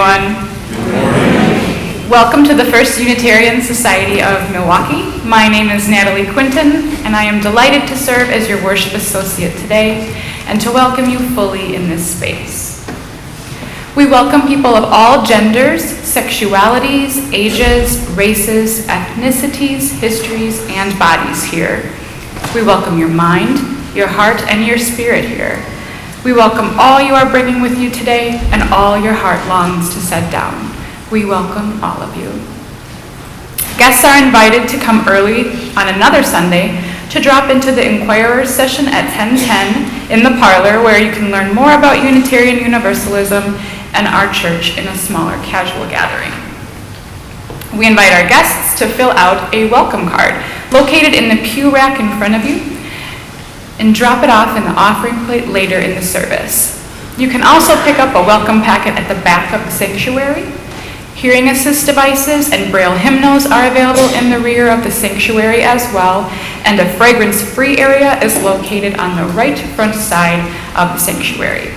everyone. Good morning. Welcome to the First Unitarian Society of Milwaukee. My name is Natalie Quinton, and I am delighted to serve as your worship associate today and to welcome you fully in this space. We welcome people of all genders, sexualities, ages, races, ethnicities, histories, and bodies here. We welcome your mind, your heart, and your spirit here. We welcome all you are bringing with you today and all your heart longs to set down. We welcome all of you. Guests are invited to come early on another Sunday to drop into the Inquirer's session at 10:10 in the parlor, where you can learn more about Unitarian Universalism and our church in a smaller casual gathering. We invite our guests to fill out a welcome card located in the pew rack in front of you and drop it off in the offering plate later in the service. You can also pick up a welcome packet at the back of the sanctuary. Hearing assist devices and Braille hymnals are available in the rear of the sanctuary as well, and a fragrance-free area is located on the right front side of the sanctuary.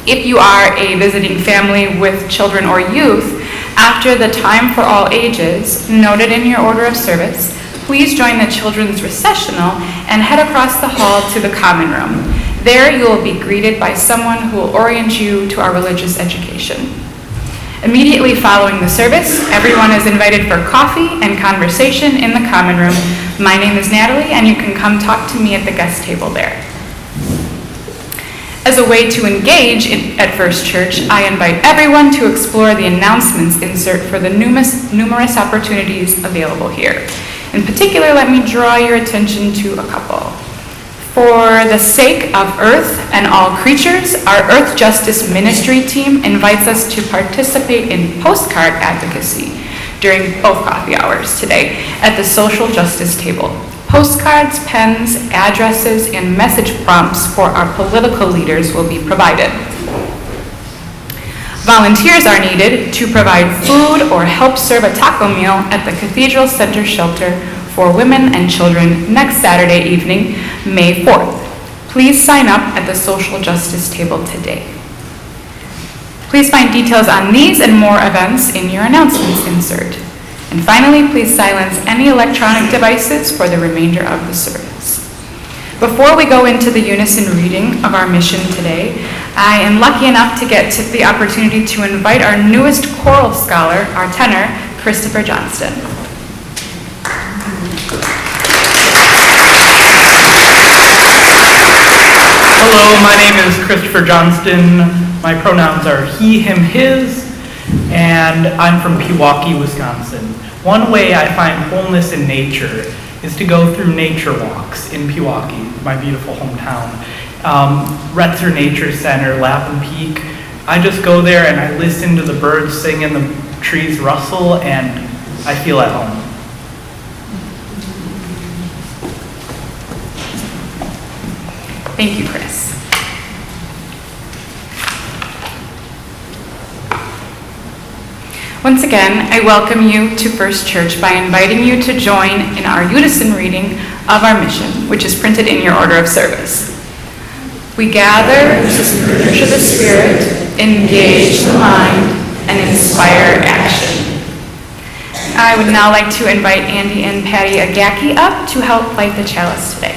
If you are a visiting family with children or youth, after the time for all ages noted in your order of service, please join the children's recessional and head across the hall to the common room. There you will be greeted by someone who will orient you to our religious education. Immediately following the service, everyone is invited for coffee and conversation in the common room. My name is Natalie, and you can come talk to me at the guest table there. As a way to engage at First Church, I invite everyone to explore the announcements insert for the numerous opportunities available here. In particular, let me draw your attention to a couple. For the sake of Earth and all creatures, our Earth Justice Ministry team invites us to participate in postcard advocacy during both coffee hours today at the social justice table. Postcards, pens, addresses, and message prompts for our political leaders will be provided. Volunteers are needed to provide food or help serve a taco meal at the Cathedral Center Shelter for women and children next Saturday evening, May 4th. Please sign up at the social justice table today. Please find details on these and more events in your announcements insert. And finally, please silence any electronic devices for the remainder of the service. Before we go into the unison reading of our mission today, I am lucky enough to get the opportunity to invite our newest choral scholar, our tenor, Christopher Johnston. Hello, my name is Christopher Johnston. My pronouns are he, him, his, and I'm from Pewaukee, Wisconsin. One way I find wholeness in nature is to go through nature walks in Pewaukee, my beautiful hometown. Retzer Nature Center, Lapham Peak. I just go there and I listen to the birds sing and the trees rustle, and I feel at home. Thank you, Chris. Once again, I welcome you to First Church by inviting you to join in our unison reading of our mission, which is printed in your order of service. We gather to nurture the spirit, engage the mind, and inspire action. I would now like to invite Andy and Patty Agaki up to help light the chalice today.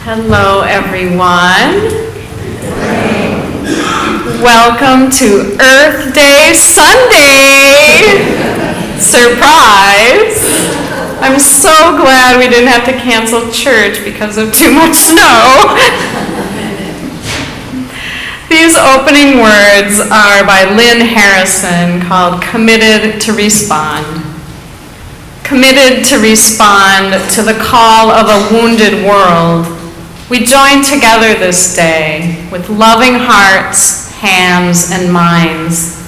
Hello, everyone. Welcome to Earth Day Sunday. Surprise. I'm so glad we didn't have to cancel church because of too much snow. These opening words are by Lynn Harrison, called Committed to Respond. Committed to respond to the call of a wounded world. We join together this day with loving hearts, hands, and minds,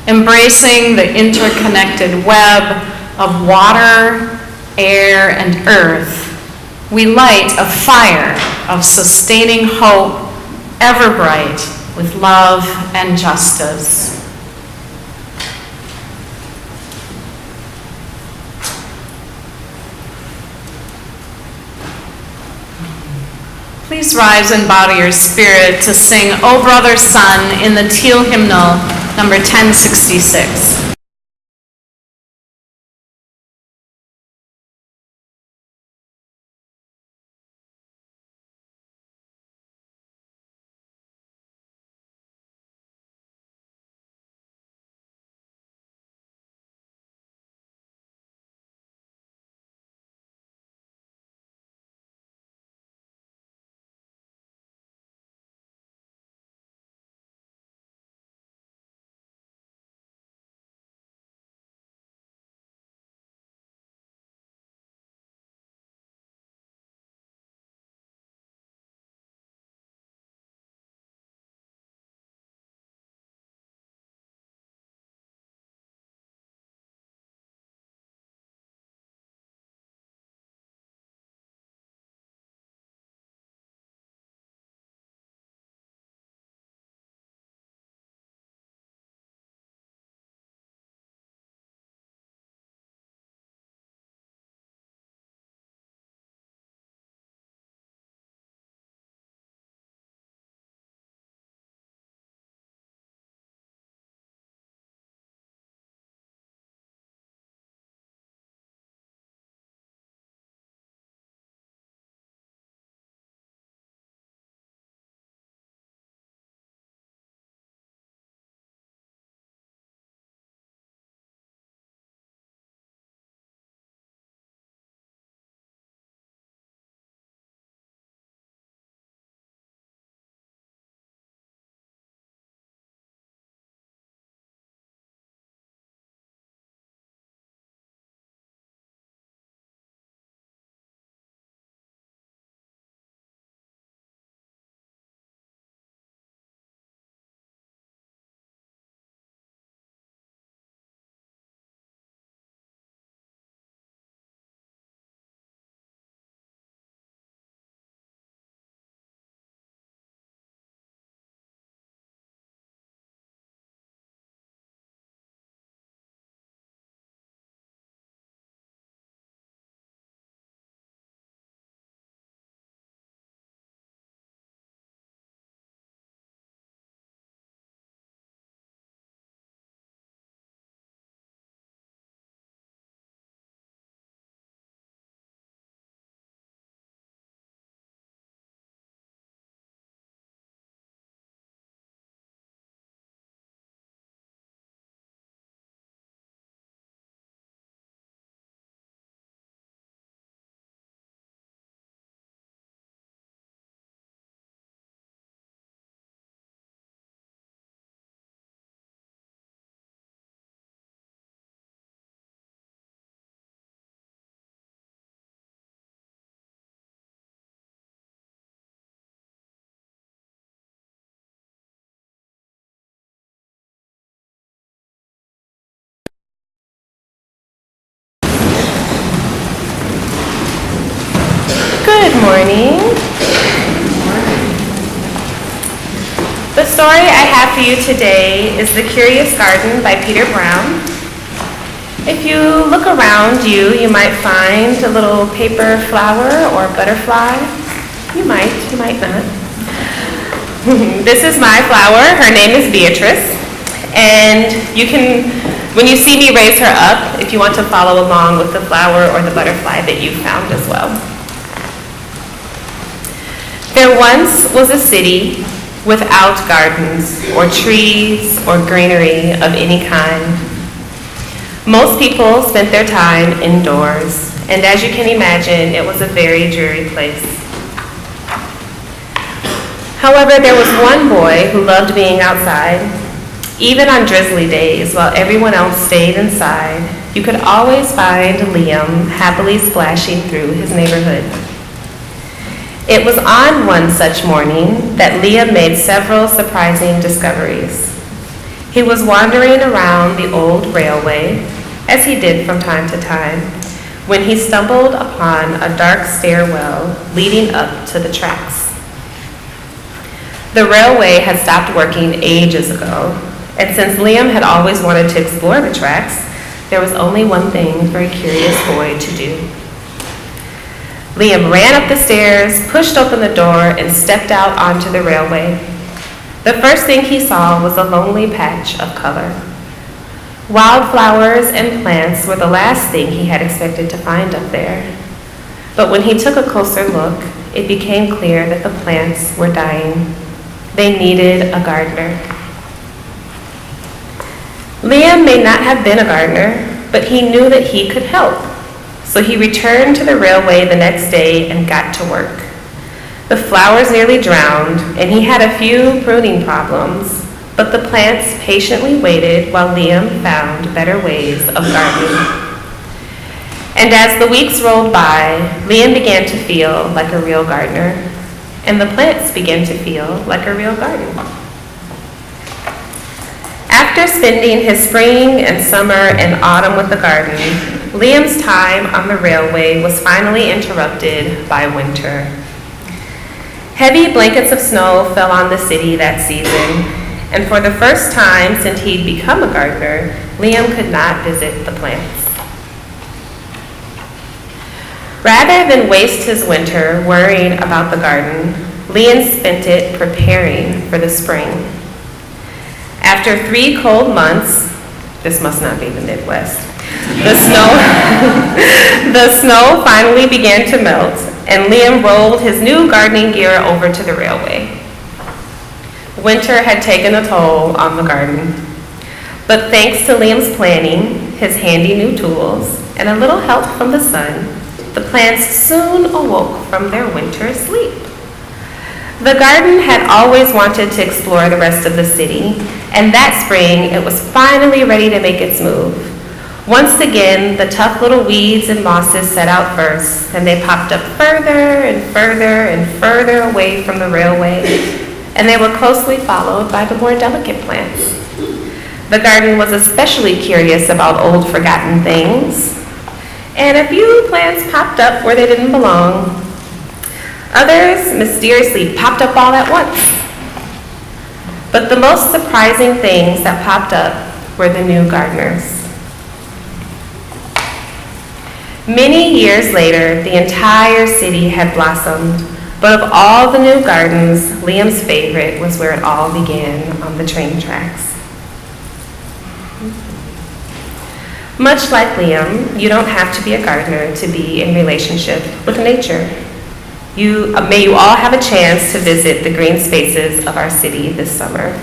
embracing the interconnected web of water, air, and earth. We light a fire of sustaining hope, ever bright with love and justice. Please rise and bow to your spirit to sing O Brother Sun in the Teal Hymnal, number 1066. Good morning. The story I have for you today is The Curious Garden by Peter Brown. If you look around you, you might find a little paper flower or butterfly. You might not. This is my flower. Her name is Beatrice. And you can, when you see me raise her up, if you want to follow along with the flower or the butterfly that you found as well. There once was a city without gardens or trees or greenery of any kind. Most people spent their time indoors, and as you can imagine, it was a very dreary place. However, there was one boy who loved being outside. Even on drizzly days, while everyone else stayed inside, you could always find Liam happily splashing through his neighborhood. It was on one such morning that Liam made several surprising discoveries. He was wandering around the old railway, as he did from time to time, when he stumbled upon a dark stairwell leading up to the tracks. The railway had stopped working ages ago, and since Liam had always wanted to explore the tracks, there was only one thing for a curious boy to do. Liam ran up the stairs, pushed open the door, and stepped out onto the railway. The first thing he saw was a lonely patch of color. Wildflowers and plants were the last thing he had expected to find up there. But when he took a closer look, it became clear that the plants were dying. They needed a gardener. Liam may not have been a gardener, but he knew that he could help. So he returned to the railway the next day and got to work. The flowers nearly drowned, and he had a few pruning problems, but the plants patiently waited while Liam found better ways of gardening. And as the weeks rolled by, Liam began to feel like a real gardener, and the plants began to feel like a real garden. After spending his spring and summer and autumn with the garden, Liam's time on the railway was finally interrupted by winter. Heavy blankets of snow fell on the city that season, and for the first time since he'd become a gardener, Liam could not visit the plants. Rather than waste his winter worrying about the garden, Liam spent it preparing for the spring. After 3 cold months, this must not be the Midwest, the snow finally began to melt, and Liam rolled his new gardening gear over to the railway. Winter had taken a toll on the garden, but thanks to Liam's planning, his handy new tools, and a little help from the sun, the plants soon awoke from their winter sleep. The garden had always wanted to explore the rest of the city, and that spring it was finally ready to make its move. Once again, the tough little weeds and mosses set out first, and they popped up further and further and further away from the railway, and they were closely followed by the more delicate plants. The garden was especially curious about old forgotten things, and a few plants popped up where they didn't belong. Others mysteriously popped up all at once. But the most surprising things that popped up were the new gardeners. Many years later, the entire city had blossomed, but of all the new gardens, Liam's favorite was where it all began, on the train tracks. Much like Liam, you don't have to be a gardener to be in relationship with nature. May you all have a chance to visit the green spaces of our city this summer.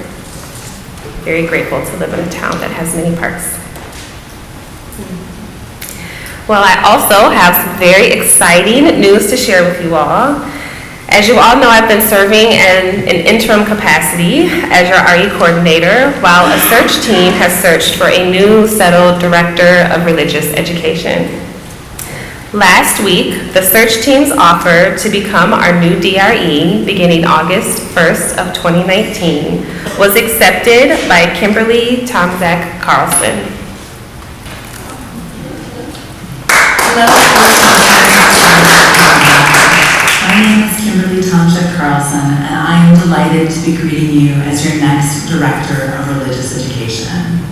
Very grateful to live in a town that has many parks. Well, I also have some very exciting news to share with you all. As you all know, I've been serving in an interim capacity as your RE coordinator, while a search team has searched for a new settled director of religious education. Last week, the search team's offer to become our new DRE beginning August 1st of 2019 was accepted by Kimberly Tomczak Carlson. My name is Kimberly Tomczak Carlson, and I am delighted to be greeting you as your next Director of Religious Education.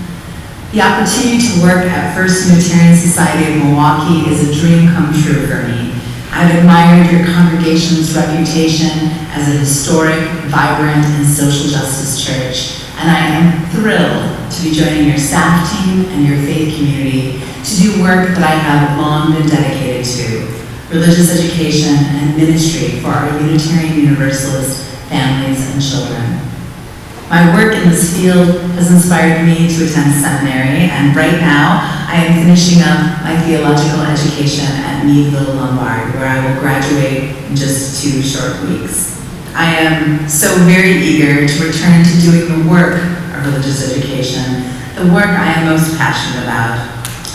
The opportunity to work at First Unitarian Society of Milwaukee is a dream come true for me. I've admired your congregation's reputation as a historic, vibrant, and social justice church, and I am thrilled to be joining your staff team and your faith community to do work that I have long been dedicated to: religious education and ministry for our Unitarian Universalist families and children. My work in this field has inspired me to attend seminary, and right now I am finishing up my theological education at Meadville Lombard, where I will graduate in just 2 short weeks. I am so very eager to return to doing the work of religious education, the work I am most passionate about.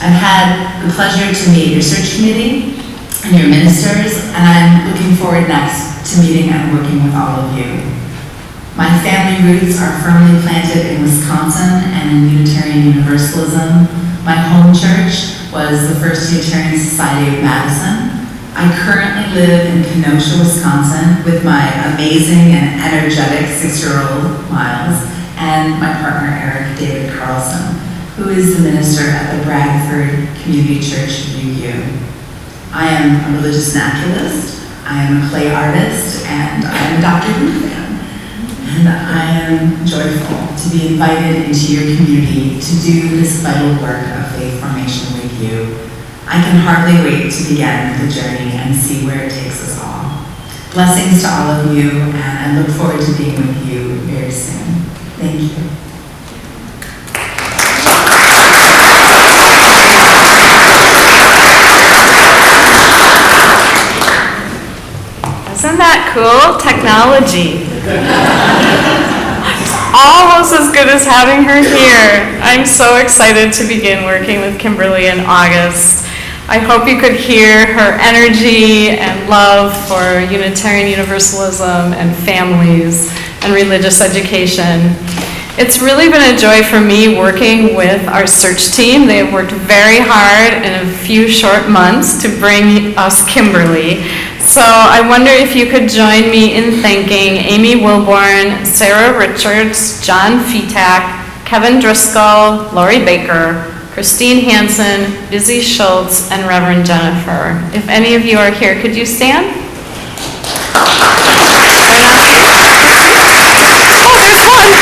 I've had the pleasure to meet your search committee and your ministers, and I'm looking forward next to meeting and working with all of you. My family roots are firmly planted in Wisconsin and in Unitarian Universalism. My home church was the First Unitarian Society of Madison. I currently live in Kenosha, Wisconsin with my amazing and energetic 6-year-old Miles and my partner Eric David Carlson, who is the minister at the Bradford Community Church UU. I am a religious naturalist, I am a clay artist, and I am a Dr. Who fan. And I am joyful to be invited into your community to do this vital work of faith formation with you. I can hardly wait to begin the journey and see where it takes us all. Blessings to all of you, and I look forward to being with you very soon. Thank you. Isn't that cool? Technology. Almost as good as having her here. I'm so excited to begin working with Kimberly in August. I hope you could hear her energy and love for Unitarian Universalism and families and religious education. It's really been a joy for me working with our search team. They have worked very hard in a few short months to bring us Kimberly. So I wonder if you could join me in thanking Amy Wilborn, Sarah Richards, John Fetak, Kevin Driscoll, Lori Baker, Christine Hansen, Busy Schultz, and Reverend Jennifer. If any of you are here, could you stand? Oh, there's one.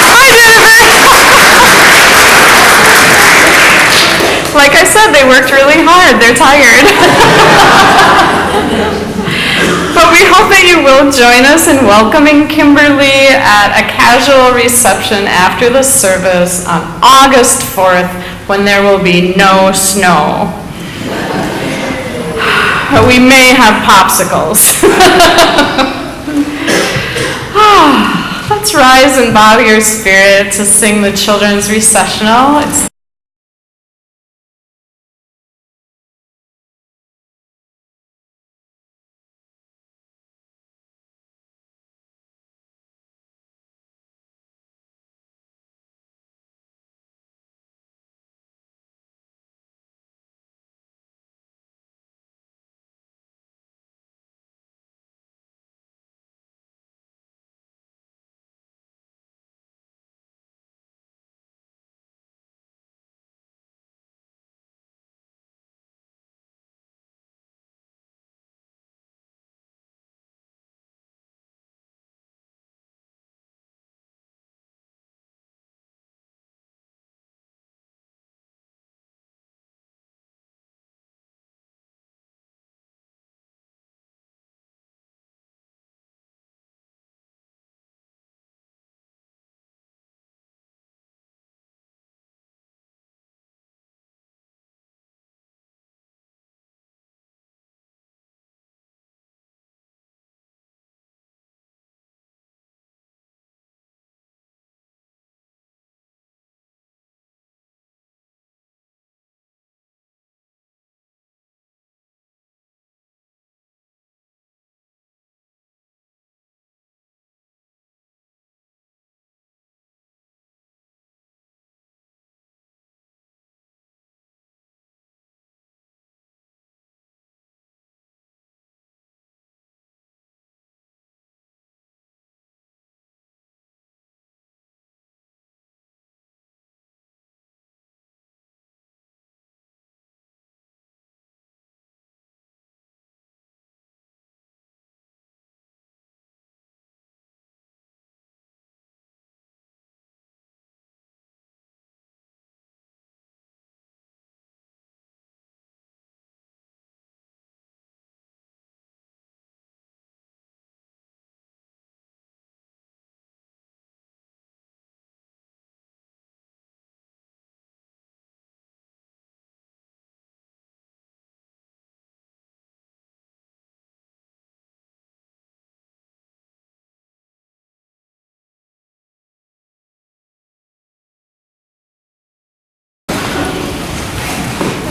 Hi, Jennifer. Like I said, they worked really hard. They're tired. But we hope that you will join us in welcoming Kimberly at a casual reception after the service on August 4th when there will be no snow. But we may have popsicles. Let's rise and bow to your spirit to sing the children's recessional. It's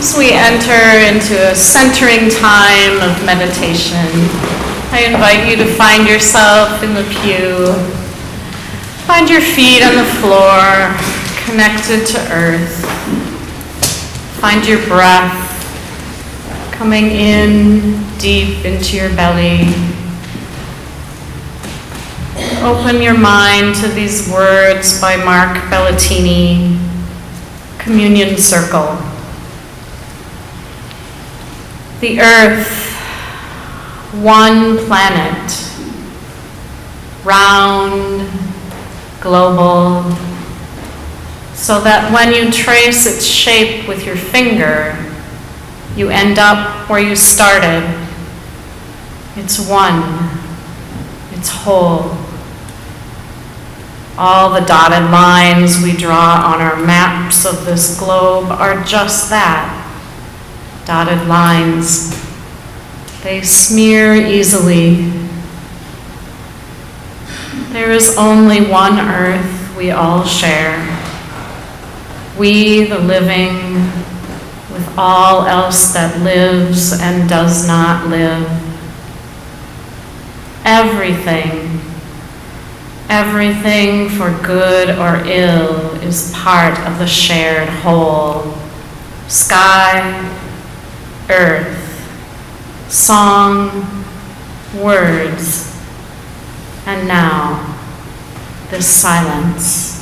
as we enter into a centering time of meditation, I invite you to find yourself in the pew. Find your feet on the floor, connected to earth. Find your breath coming in deep into your belly. Open your mind to these words by Mark Bellatini, Communion Circle. The earth, one planet, round, global, so that when you trace its shape with your finger, you end up where you started. It's one, it's whole. All the dotted lines we draw on our maps of this globe are just that, dotted lines. They smear easily. There is only one earth we all share. We, the living, with all else that lives and does not live. Everything, everything for good or ill is part of the shared whole. Sky, earth, song, words, and now, this silence.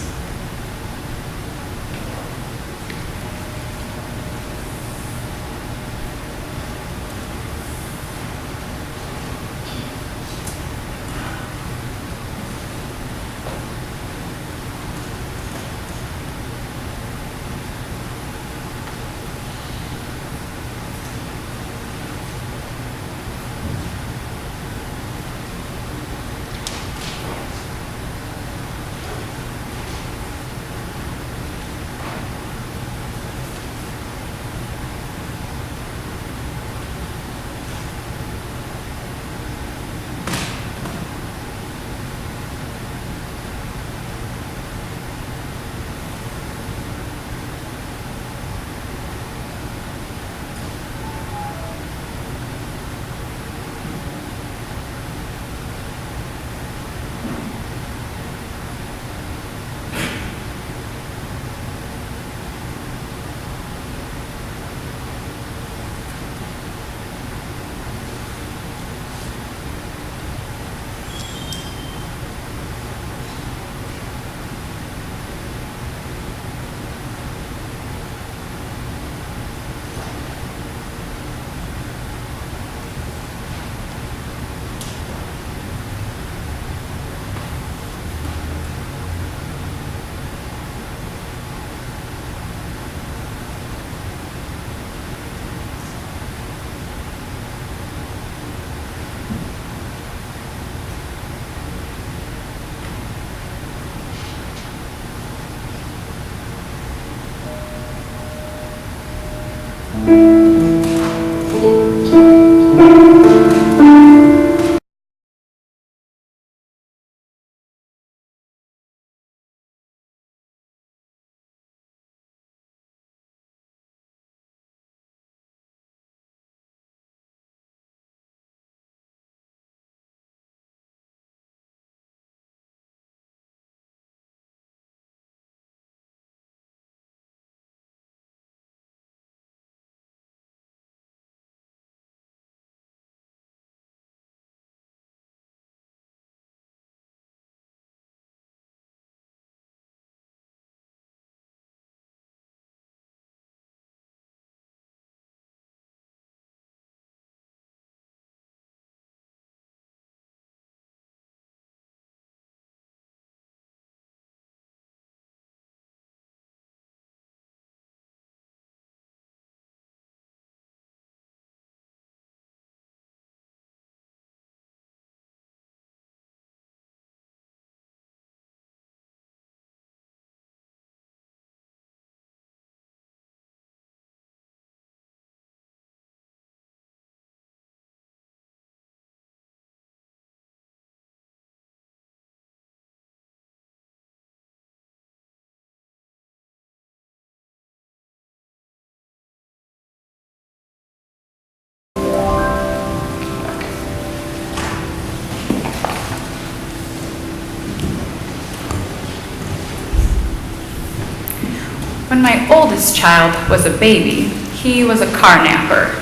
When my oldest child was a baby, he was a car napper.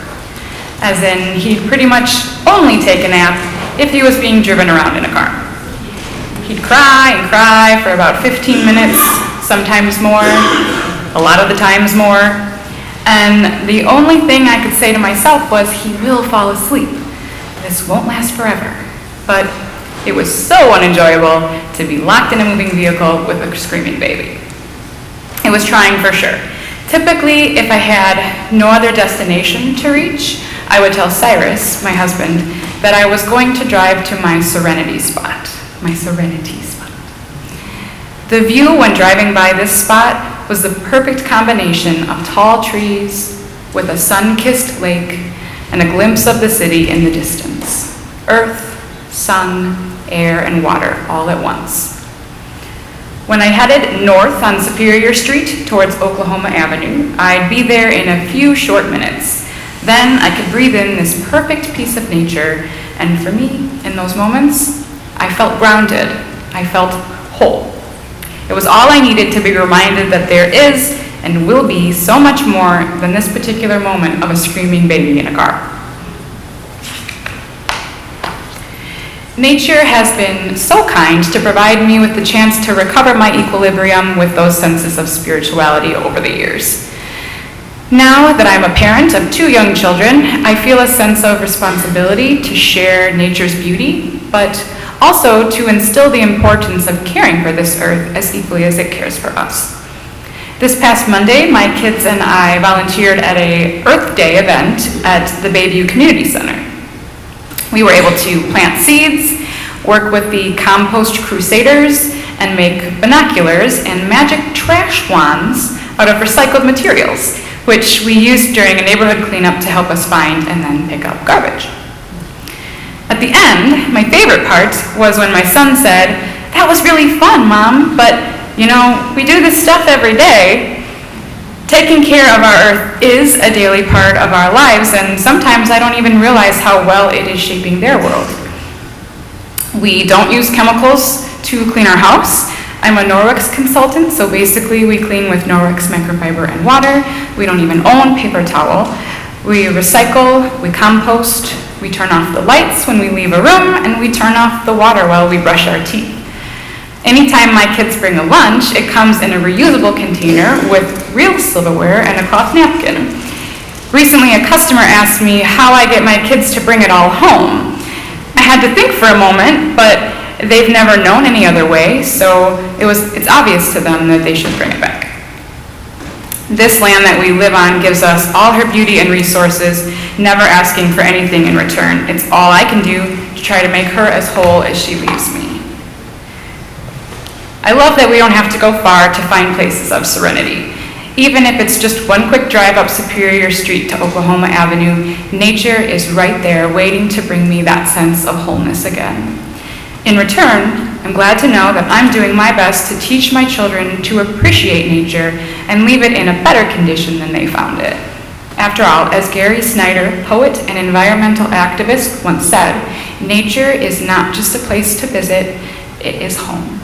As in, he'd pretty much only take a nap if he was being driven around in a car. He'd cry and cry for about 15 minutes, sometimes more, a lot of the times more, And the only thing I could say to myself was, he will fall asleep. This won't last forever. But it was so unenjoyable to be locked in a moving vehicle with a screaming baby. It was trying for sure. Typically, if I had no other destination to reach, I would tell Cyrus, my husband, that I was going to drive to my serenity spot. My serenity spot. The view when driving by this spot was the perfect combination of tall trees with a sun-kissed lake and a glimpse of the city in the distance. Earth, sun, air, and water all at once. When I headed north on Superior Street towards Oklahoma Avenue, I'd be there in a few short minutes. Then I could breathe in this perfect piece of nature, and for me, in those moments, I felt grounded. I felt whole. It was all I needed to be reminded that there is and will be so much more than this particular moment of a screaming baby in a car. Nature has been so kind to provide me with the chance to recover my equilibrium with those senses of spirituality over the years. Now that I'm a parent of 2 young children, I feel a sense of responsibility to share nature's beauty, but also to instill the importance of caring for this earth as equally as it cares for us. This past Monday, my kids and I volunteered at a Earth Day event at the Bayview Community Center. We were able to plant seeds, work with the compost crusaders, and make binoculars and magic trash wands out of recycled materials, which we used during a neighborhood cleanup to help us find and then pick up garbage. At the end, my favorite part was when my son said, "That was really fun, Mom, but you know, we do this stuff every day." Taking care of our earth is a daily part of our lives, and sometimes I don't even realize how well it is shaping their world. We don't use chemicals to clean our house. I'm a Norwex consultant, so basically we clean with Norwex microfiber and water. We don't even own paper towel. We recycle, we compost, we turn off the lights when we leave a room, and we turn off the water while we brush our teeth. Anytime my kids bring a lunch, it comes in a reusable container with real silverware and a cloth napkin. Recently, a customer asked me how I get my kids to bring it all home. I had to think for a moment, but they've never known any other way, so it's obvious to them that they should bring it back. This land that we live on gives us all her beauty and resources, never asking for anything in return. It's all I can do to try to make her as whole as she leaves me. I love that we don't have to go far to find places of serenity. Even if it's just one quick drive up Superior Street to Oklahoma Avenue, nature is right there waiting to bring me that sense of wholeness again. In return, I'm glad to know that I'm doing my best to teach my children to appreciate nature and leave it in a better condition than they found it. After all, as Gary Snyder, poet and environmental activist, once said, nature is not just a place to visit, it is home.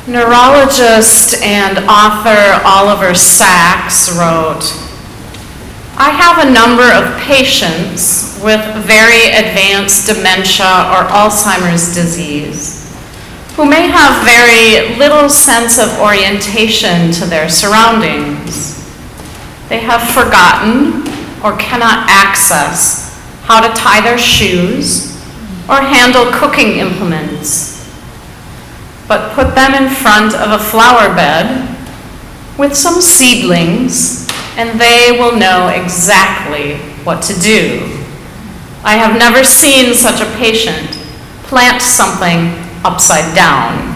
Neurologist and author Oliver Sacks wrote, "I have a number of patients with very advanced dementia or Alzheimer's disease who may have very little sense of orientation to their surroundings. They have forgotten or cannot access how to tie their shoes or handle cooking implements. But put them in front of a flower bed with some seedlings and they will know exactly what to do. I have never seen such a patient plant something upside down."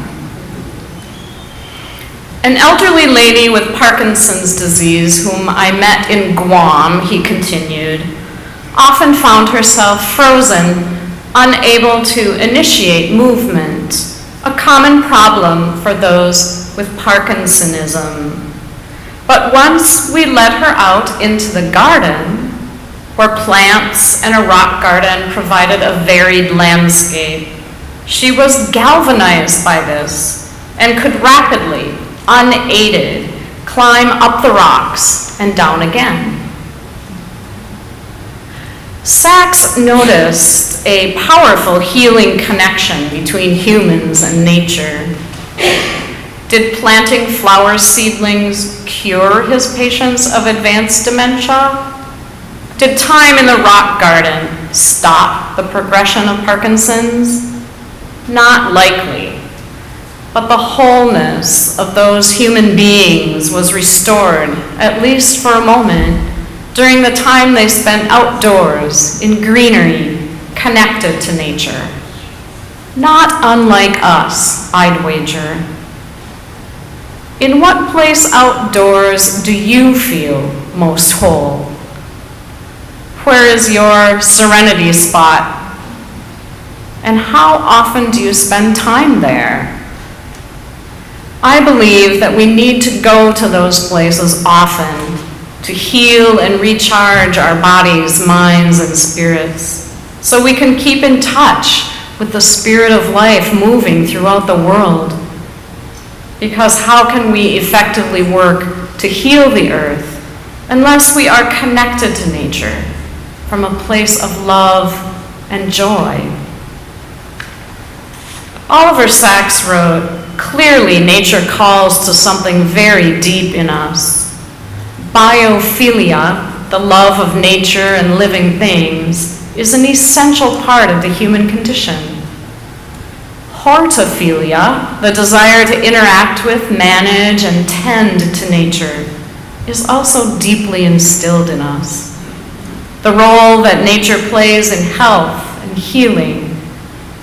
An elderly lady with Parkinson's disease whom I met in Guam, he continued, often found herself frozen, unable to initiate movement, a common problem for those with Parkinsonism. But once we led her out into the garden, where plants and a rock garden provided a varied landscape, she was galvanized by this and could rapidly, unaided, climb up the rocks and down again. Sacks noticed a powerful healing connection between humans and nature. Did planting flower seedlings cure his patients of advanced dementia? Did time in the rock garden stop the progression of Parkinson's? Not likely. But the wholeness of those human beings was restored, at least for a moment, during the time they spent outdoors in greenery, connected to nature. Not unlike us, I'd wager. In what place outdoors do you feel most whole? Where is your serenity spot? And how often do you spend time there? I believe that we need to go to those places often to heal and recharge our bodies, minds, and spirits, so we can keep in touch with the spirit of life moving throughout the world. Because how can we effectively work to heal the earth unless we are connected to nature from a place of love and joy? Oliver Sacks wrote, "Clearly nature calls to something very deep in us. Biophilia, the love of nature and living things, is an essential part of the human condition. Hortophilia, the desire to interact with, manage, and tend to nature, is also deeply instilled in us. The role that nature plays in health and healing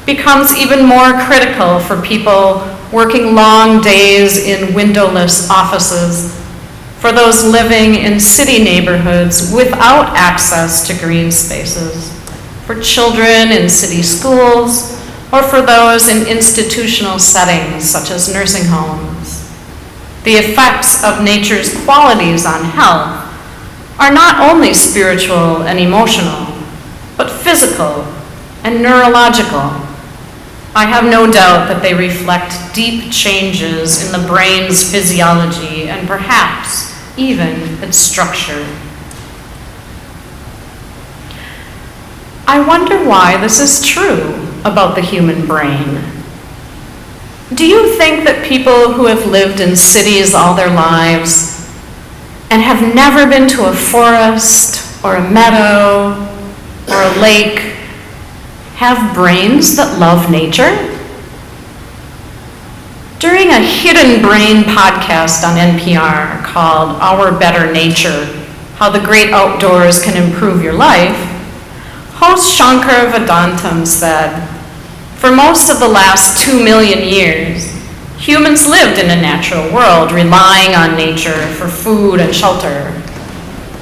becomes even more critical for people working long days in windowless offices, for those living in city neighborhoods without access to green spaces, for children in city schools, or for those in institutional settings such as nursing homes. The effects of nature's qualities on health are not only spiritual and emotional, but physical and neurological. I have no doubt that they reflect deep changes in the brain's physiology and perhaps even its structure. I wonder why this is true about the human brain. Do you think that people who have lived in cities all their lives and have never been to a forest or a meadow or a lake have brains that love nature? During a Hidden Brain podcast on NPR called Our Better Nature, How the Great Outdoors Can Improve Your Life, host Shankar Vedantam said, "For most of the last 2 million years, humans lived in a natural world, relying on nature for food and shelter.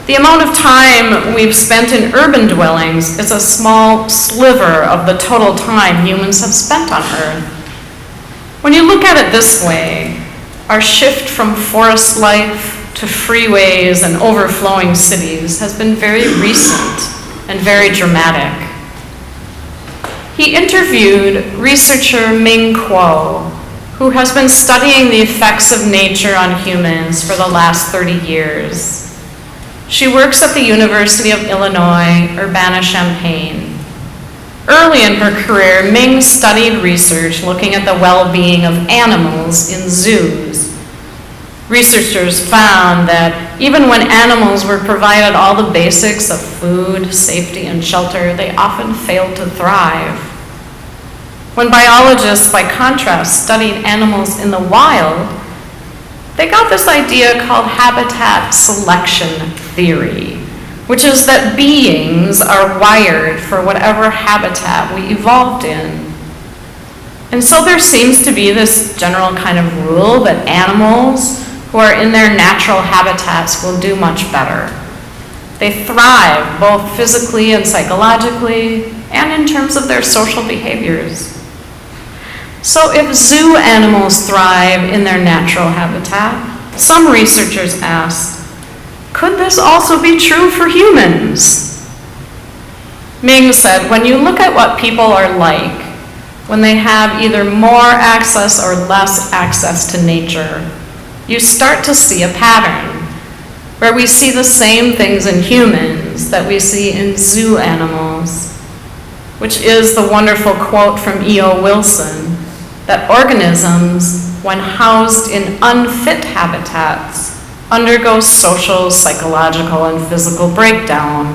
The amount of time we've spent in urban dwellings is a small sliver of the total time humans have spent on Earth. When you look at it this way, our shift from forest life to freeways and overflowing cities has been very recent and very dramatic." He interviewed researcher Ming Kuo, who has been studying the effects of nature on humans for the last 30 years. She works at the University of Illinois, Urbana-Champaign. Early in her career, Ming studied research looking at the well-being of animals in zoos. Researchers found that even when animals were provided all the basics of food, safety, and shelter, they often failed to thrive. When biologists, by contrast, studied animals in the wild, they got this idea called habitat selection theory, which is that beings are wired for whatever habitat we evolved in. And so there seems to be this general kind of rule that animals who are in their natural habitats will do much better. They thrive both physically and psychologically, and in terms of their social behaviors. So if zoo animals thrive in their natural habitat, some researchers asked, could this also be true for humans? Ming said, when you look at what people are like, when they have either more access or less access to nature, you start to see a pattern where we see the same things in humans that we see in zoo animals, which is the wonderful quote from E.O. Wilson, that organisms, when housed in unfit habitats, undergo social, psychological, and physical breakdown.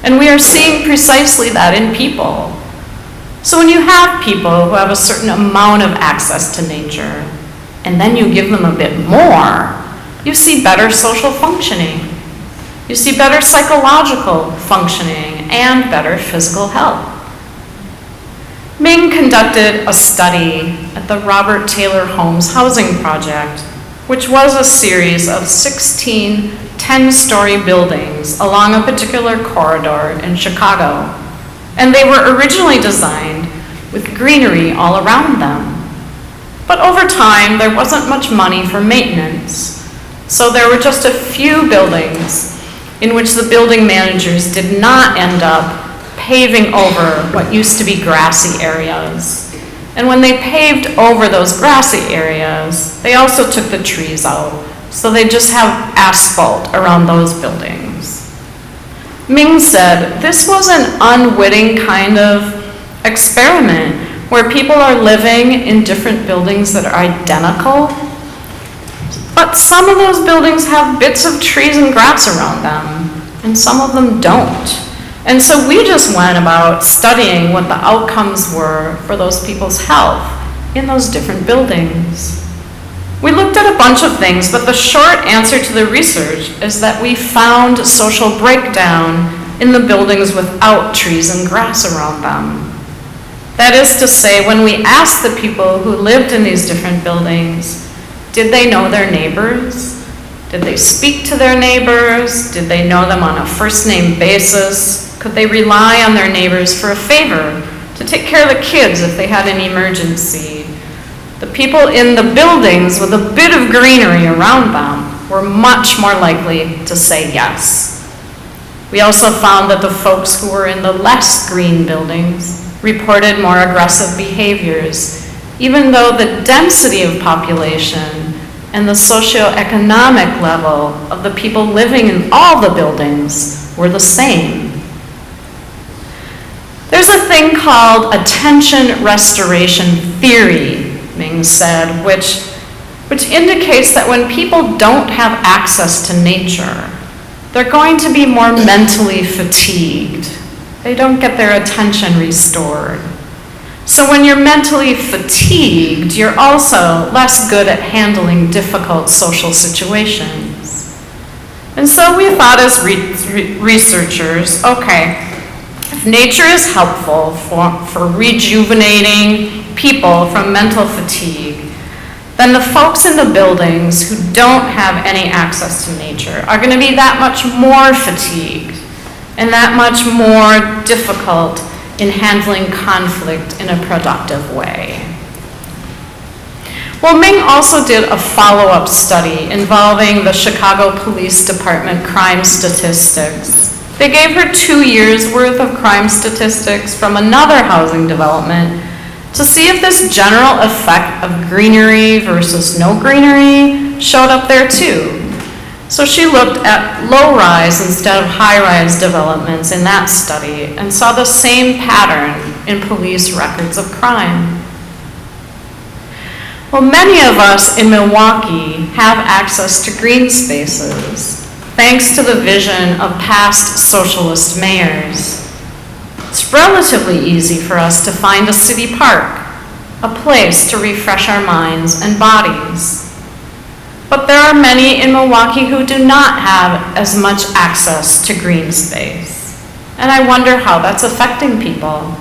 And we are seeing precisely that in people. So when you have people who have a certain amount of access to nature, and then you give them a bit more, you see better social functioning. You see better psychological functioning and better physical health. Ming conducted a study at the Robert Taylor Homes Housing Project, which was a series of 16 10-story buildings along a particular corridor in Chicago. And they were originally designed with greenery all around them. But over time, there wasn't much money for maintenance. So there were just a few buildings in which the building managers did not end up paving over what used to be grassy areas. And when they paved over those grassy areas, they also took the trees out, so they just have asphalt around those buildings. Ming said this was an unwitting kind of experiment where people are living in different buildings that are identical, but some of those buildings have bits of trees and grass around them, and some of them don't. And so we just went about studying what the outcomes were for those people's health in those different buildings. We looked at a bunch of things, but the short answer to the research is that we found social breakdown in the buildings without trees and grass around them. That is to say, when we asked the people who lived in these different buildings, did they know their neighbors? Did they speak to their neighbors? Did they know them on a first-name basis? Could they rely on their neighbors for a favor, to take care of the kids if they had an emergency? The people in the buildings with a bit of greenery around them were much more likely to say yes. We also found that the folks who were in the less green buildings reported more aggressive behaviors, even though the density of population and the socioeconomic level of the people living in all the buildings were the same. There's a thing called attention restoration theory, Ming said, which indicates that when people don't have access to nature, they're going to be more mentally fatigued. They don't get their attention restored. So when you're mentally fatigued, you're also less good at handling difficult social situations. And so we thought as researchers, okay, if nature is helpful for rejuvenating people from mental fatigue, then the folks in the buildings who don't have any access to nature are going to be that much more fatigued and that much more difficult in handling conflict in a productive way. Well, Ming also did a follow-up study involving the Chicago Police Department crime statistics. They gave her 2 years' worth of crime statistics from another housing development to see if this general effect of greenery versus no greenery showed up there too. So she looked at low-rise instead of high-rise developments in that study and saw the same pattern in police records of crime. Well, many of us in Milwaukee have access to green spaces, thanks to the vision of past socialist mayors. It's relatively easy for us to find a city park, a place to refresh our minds and bodies. But there are many in Milwaukee who do not have as much access to green space. And I wonder how that's affecting people.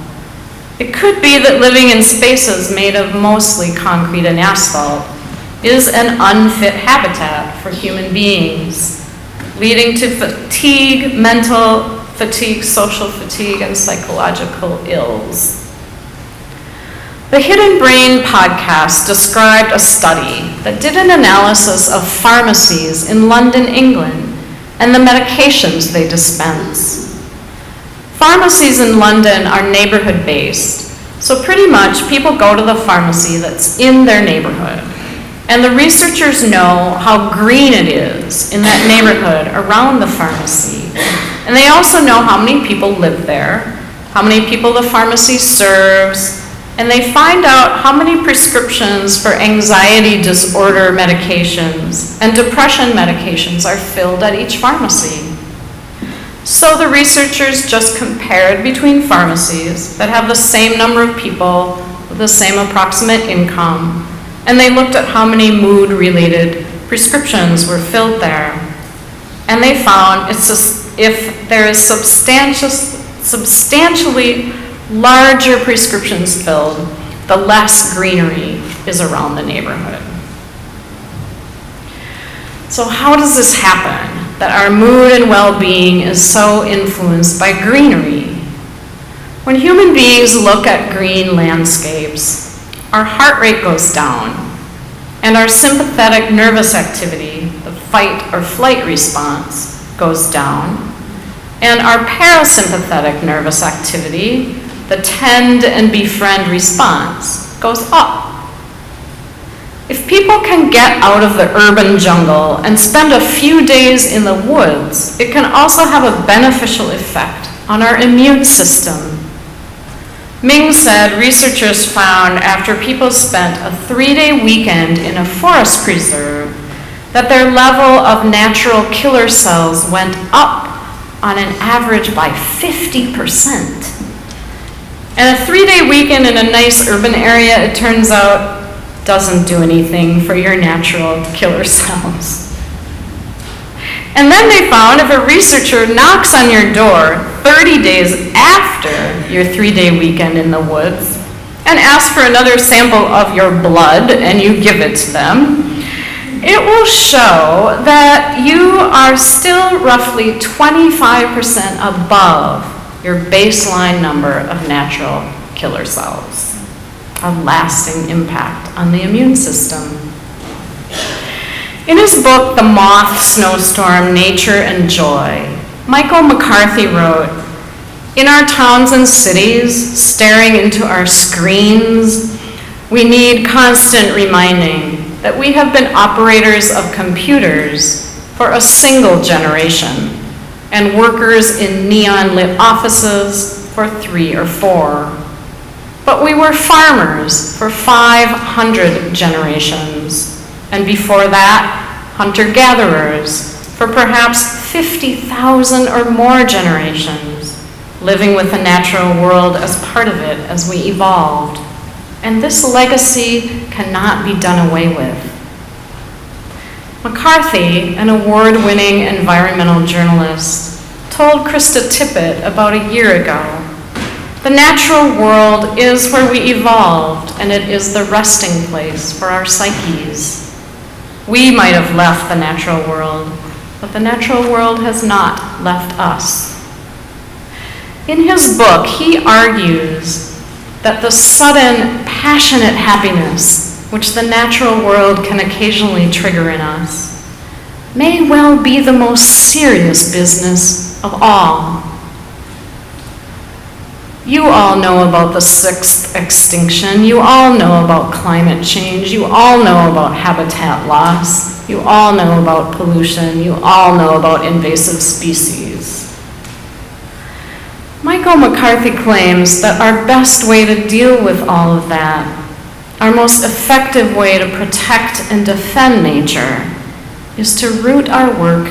It could be that living in spaces made of mostly concrete and asphalt is an unfit habitat for human beings, leading to fatigue, mental fatigue, social fatigue, and psychological ills. The Hidden Brain podcast described a study that did an analysis of pharmacies in London, England, and the medications they dispense. Pharmacies in London are neighborhood-based, so pretty much people go to the pharmacy that's in their neighborhood. And the researchers know how green it is in that neighborhood around the pharmacy. And they also know how many people live there, how many people the pharmacy serves, and they find out how many prescriptions for anxiety disorder medications and depression medications are filled at each pharmacy. So the researchers just compared between pharmacies that have the same number of people with the same approximate income, and they looked at how many mood-related prescriptions were filled there. And they found if there is substantially larger prescriptions filled, the less greenery is around the neighborhood. So how does this happen, that our mood and well-being is so influenced by greenery? When human beings look at green landscapes, our heart rate goes down, and our sympathetic nervous activity, the fight or flight response, goes down, and our parasympathetic nervous activity, the tend and befriend response, goes up. If people can get out of the urban jungle and spend a few days in the woods, it can also have a beneficial effect on our immune system. Ming said researchers found after people spent a 3-day weekend in a forest preserve that their level of natural killer cells went up on an average by 50%. And a 3-day weekend in a nice urban area, it turns out, doesn't do anything for your natural killer cells. And then they found if a researcher knocks on your door 30 days after your 3-day weekend in the woods and asks for another sample of your blood and you give it to them, it will show that you are still roughly 25% above your baseline number of natural killer cells, a lasting impact on the immune system. In his book, The Moth Snowstorm, Nature and Joy, Michael McCarthy wrote, "In our towns and cities, staring into our screens, we need constant reminding that we have been operators of computers for a single generation and workers in neon-lit offices for 3 or 4. But we were farmers for 500 generations, and before that, hunter-gatherers for perhaps 50,000 or more generations, living with the natural world as part of it as we evolved. And this legacy cannot be done away with." McCarthy, an award-winning environmental journalist, told Krista Tippett about a year ago, "The natural world is where we evolved, and it is the resting place for our psyches. We might have left the natural world, but the natural world has not left us." In his book, he argues that the sudden, passionate happiness which the natural world can occasionally trigger in us may well be the most serious business of all. You all know about the sixth extinction. You all know about climate change. You all know about habitat loss. You all know about pollution. You all know about invasive species. Michael McCarthy claims that our best way to deal with all of that, our most effective way to protect and defend nature, is to root our work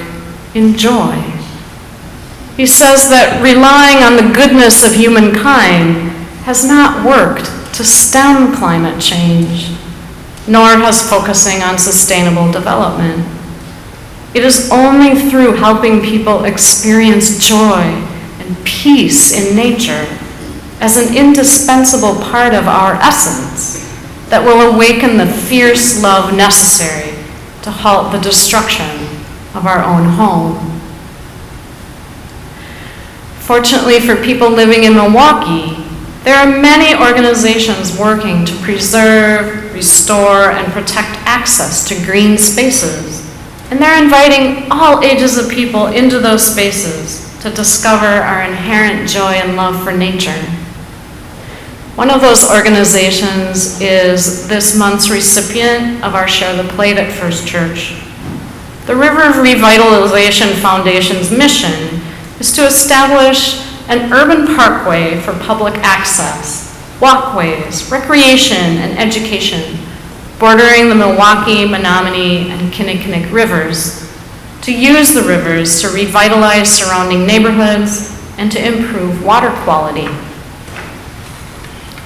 in joy. He says that relying on the goodness of humankind has not worked to stem climate change, nor has focusing on sustainable development. It is only through helping people experience joy and peace in nature as an indispensable part of our essence that will awaken the fierce love necessary to halt the destruction of our own home. Fortunately for people living in Milwaukee, there are many organizations working to preserve, restore, and protect access to green spaces. And they're inviting all ages of people into those spaces to discover our inherent joy and love for nature. One of those organizations is this month's recipient of our Share the Plate at First Church. The River Revitalization Foundation's mission is to establish an urban parkway for public access, walkways, recreation, and education, bordering the Milwaukee, Menominee, and Kinnickinnic rivers, to use the rivers to revitalize surrounding neighborhoods and to improve water quality.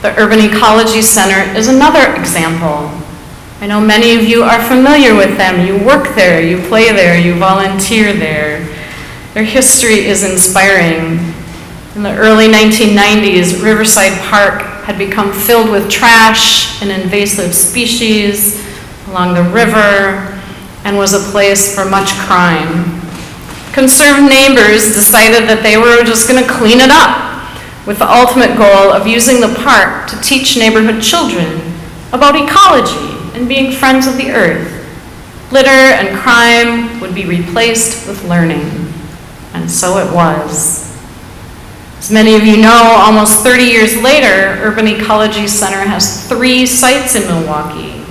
The Urban Ecology Center is another example. I know many of you are familiar with them. You work there, you play there, you volunteer there. Their history is inspiring. In the early 1990s, Riverside Park had become filled with trash and invasive species along the river and was a place for much crime. Concerned neighbors decided that they were just going to clean it up with the ultimate goal of using the park to teach neighborhood children about ecology and being friends of the earth. Litter and crime would be replaced with learning. And so it was. As many of you know, almost 30 years later, Urban Ecology Center has 3 sites in Milwaukee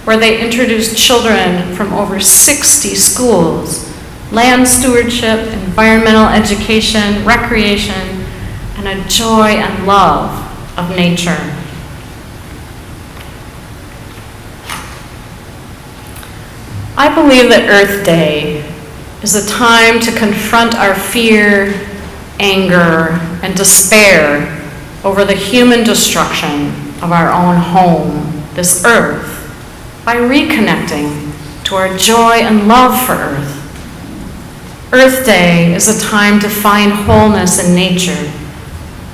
where they introduced children from over 60 schools, land stewardship, environmental education, recreation, and a joy and love of nature. I believe that Earth Day is a time to confront our fear, anger, and despair over the human destruction of our own home, this earth, by reconnecting to our joy and love for Earth. Earth Day is a time to find wholeness in nature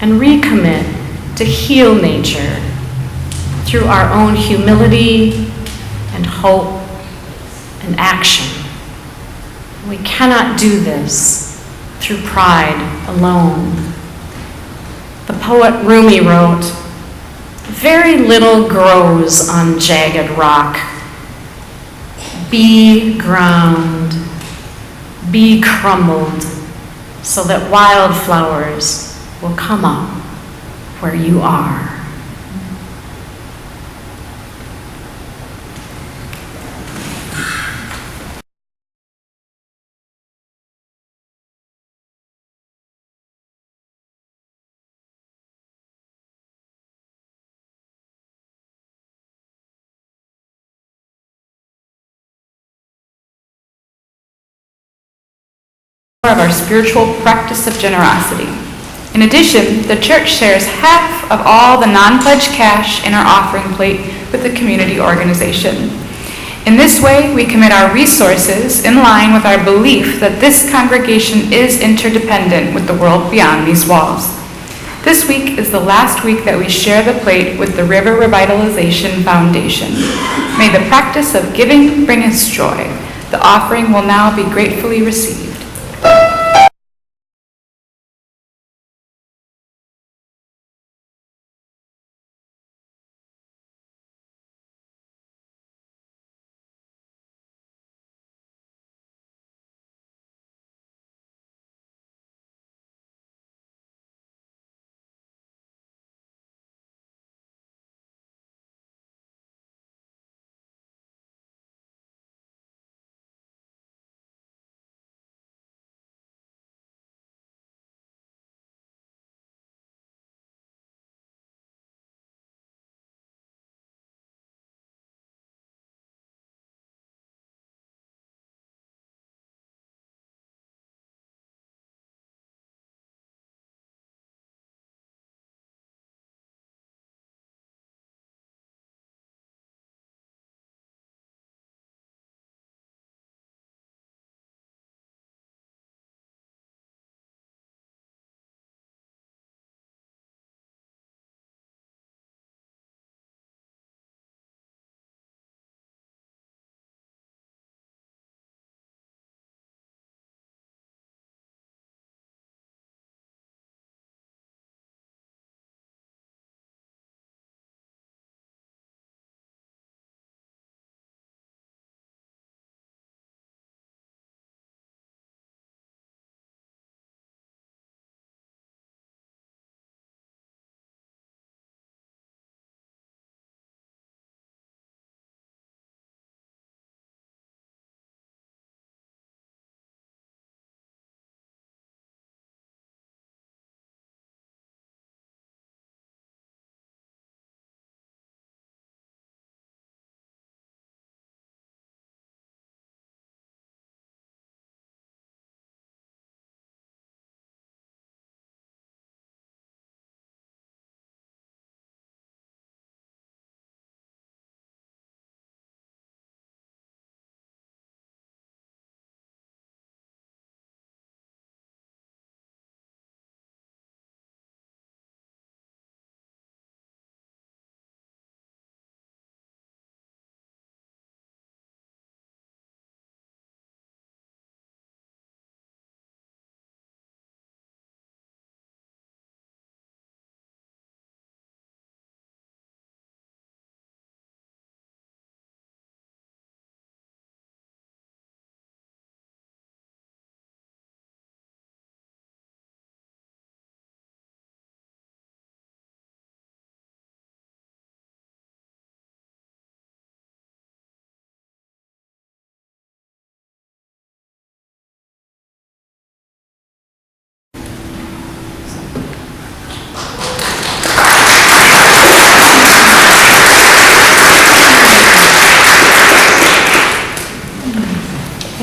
and recommit to heal nature through our own humility and hope and action. We cannot do this through pride alone. The poet Rumi wrote, "Very little grows on jagged rock. Be ground, be crumbled, so that wildflowers will come up where you are." Of our spiritual practice of generosity. In addition, the church shares half of all the non-pledged cash in our offering plate with the community organization. In this way, we commit our resources in line with our belief that this congregation is interdependent with the world beyond these walls. This week is the last week that we share the plate with the River Revitalization Foundation. May the practice of giving bring us joy. The offering will now be gratefully received.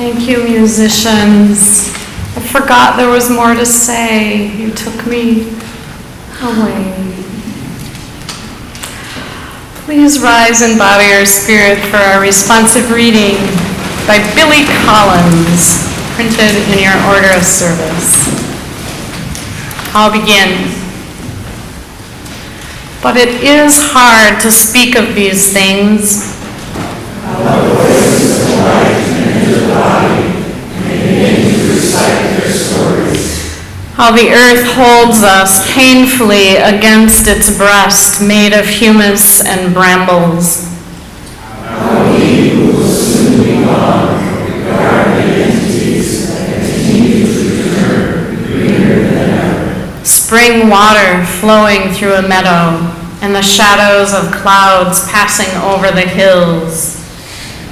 Thank you, musicians. I forgot there was more to say. You took me away. Please rise in body or spirit for our responsive reading by Billy Collins, printed in your order of service. I'll begin. But it is hard to speak of these things. How the earth holds us painfully against its breast, made of humus and brambles. How we will soon be gone, regarding entities that continue to return greener than ever. Spring water flowing through a meadow, and the shadows of clouds passing over the hills.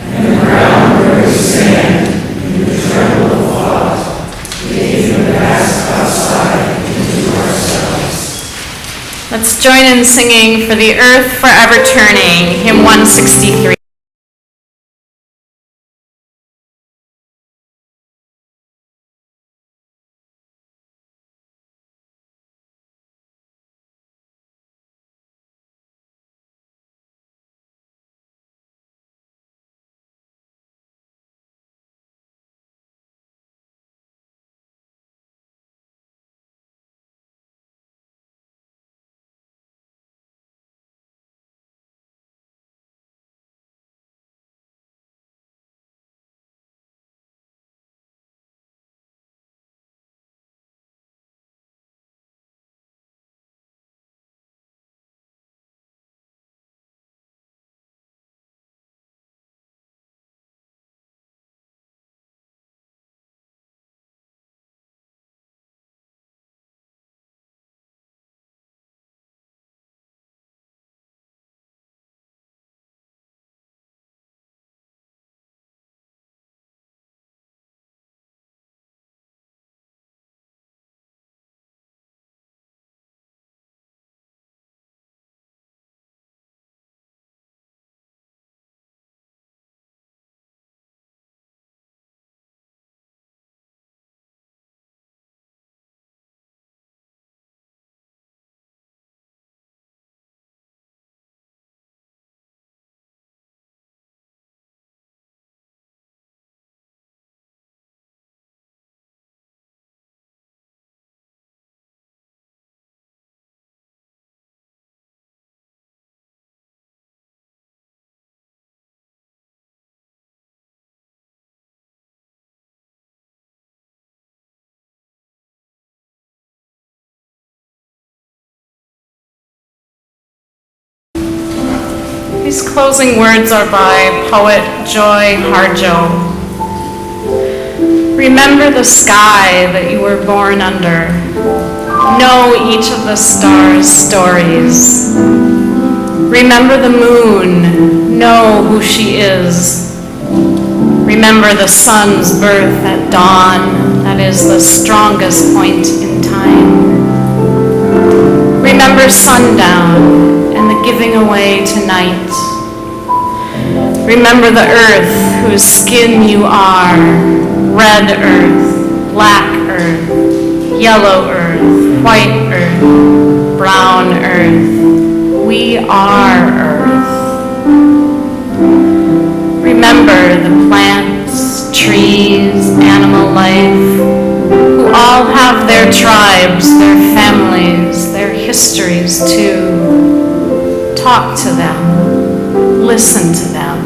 And the ground where we stand in the tremble of thought, leaving the past outside into ourselves. Let's join in singing For the Earth Forever Turning, hymn 163. These closing words are by poet Joy Harjo. Remember the sky that you were born under. Know each of the stars' stories. Remember the moon. Know who she is. Remember the sun's birth at dawn. That is the strongest point in time. Remember sundown and the giving away tonight. Remember the earth whose skin you are, red earth, black earth, yellow earth, white earth, brown earth. We are earth. Remember the plants, trees, animal life, who all have their tribes, their families, their histories too. Talk to them, listen to them.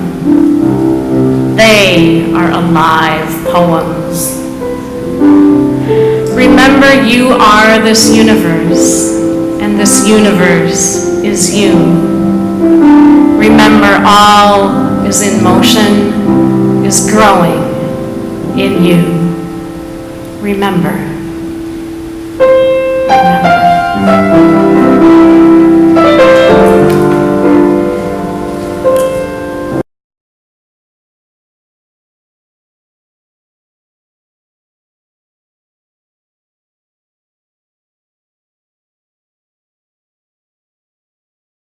They are alive poems. Remember you are this universe, and this universe is you. Remember all is in motion, is growing in you. Remember. Remember.